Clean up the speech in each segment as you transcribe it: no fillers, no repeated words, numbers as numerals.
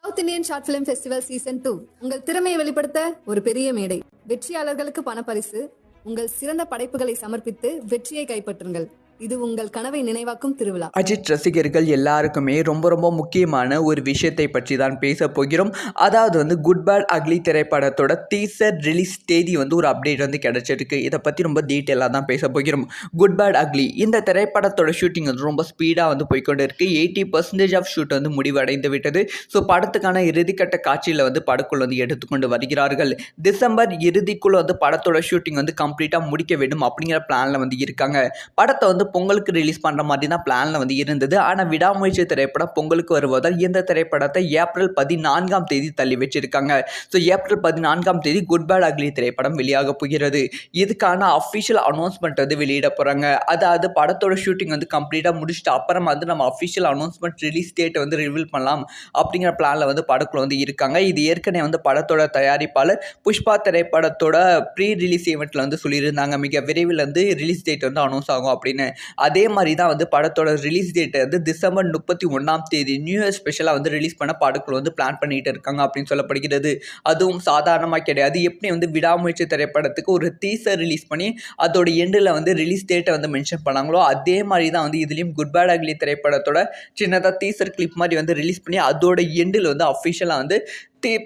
South Indian short film festival season 2 உங்கள் திறமையை வெளிப்படுத்த ஒரு பெரிய மேடை. வெற்றியாளர்களுக்கு பணப்பரிசு. உங்கள் சிறந்த படைப்புகளை சமர்ப்பித்து வெற்றியை கைப்பற்றுங்கள். இது உங்கள் கனவை நினைவாக்கும் திருவிழா. அஜித் ரசிகர்கள் எல்லாருக்குமே ரொம்ப ரொம்ப முக்கியமான ஒரு விஷயத்தை பற்றி தான் பேச போகிறோம். அதாவது குட் பேட் அக்லி திரைப்படத்தோட டீசர் ரிலீஸ் தேதி ஒரு அப்டேட் கிடைச்சிருக்கு. இதை பற்றி ரொம்ப டீட்டெயிலாக தான் பேச போகிறோம். குட் பேட் அக்லி இந்த திரைப்படத்தோட ஷூட்டிங் ரொம்ப ஸ்பீடாக போய்கொண்டு இருக்குது. 80% ஆஃப் ஷூட் முடிவடைந்து விட்டது. ஸோ படத்துக்கான இறுதிக்கட்ட காட்சியில் படக்குள் எடுத்துக்கொண்டு வருகிறார்கள். டிசம்பர் இறுதிக்குள் படத்தோட ஷூட்டிங் கம்ப்ளீட்டாக முடிக்க வேண்டும் அப்படிங்கிற பிளானில் இருக்காங்க. படத்தை பொங்கலுக்கு ரிலீஸ் பண்ணுற மாதிரி தான் பிளானில் இருந்தது. ஆனால் விடாமுயற்சி திரைப்படம் பொங்கலுக்கு வருவதால் இந்த திரைப்படத்தை ஏப்ரல் 14ஆம் தேதி தள்ளி வச்சிருக்காங்க. ஸோ ஏப்ரல் 14ஆம் தேதி குட் பேட் அக்லி திரைப்படம் வெளியாக போகிறது. இதுக்கான அஃபிஷியல் அனௌன்ஸ்மெண்ட் வெளியிட போகிறாங்க. அதாவது படத்தோட ஷூட்டிங் கம்ப்ளீட்டாக முடிச்சுட்டு அப்புறம் நம்ம அஃபிஷியல் அனௌன்ஸ்மெண்ட் ரிலீஸ் டேட்டை ரிவீல் பண்ணலாம் அப்படிங்கிற பிளானில் படக்குள்ள இருக்காங்க. இது ஏற்கனவே படத்தோட தயாரிப்பாளர் புஷ்பா திரைப்படத்தோட ப்ரீ ரிலீஸ் ஈவெண்ட்டில் சொல்லியிருந்தாங்க. மிக விரைவில் ரிலீஸ் டேட் அனௌன்ஸ் ஆகும் அப்படின்னு. அதே மாதிரி தான் படத்தோட ரிலீஸ் டேட் டிசம்பர் 31ஆம் தேதி நியூ இயர் ஸ்பெஷலாக ரிலீஸ் பண்ண படக்குள்ள பிளான் பண்ணிட்டு இருக்காங்க அப்படின்னு சொல்லப்படுகிறது. அதுவும் சாதாரணமாக கிடையாது. எப்படி விடாமுயற்சி திரைப்படத்துக்கு ஒரு டீசர் ரிலீஸ் பண்ணி அதோட எண்டில் ரிலீஸ் டேட்டை மென்ஷன் பண்ணாங்களோ அதே மாதிரி தான் இதுலேயும் குட் பேட் அக்லி திரைப்படத்தோட சின்னதாக டீசர் கிளிப் மாதிரி ரிலீஸ் பண்ணி அதோட எண்டில் அஃபிஷியலாக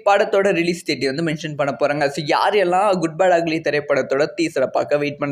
படத்தோட ரிலீஸ் டேட்டை மென்ஷன் பண்ண போகிறாங்க. ஸோ யாரெல்லாம் குட் பேட் அக்லி திரைப்படத்தோட டீசரை பார்க்க வெயிட் பண்ணுறாங்க.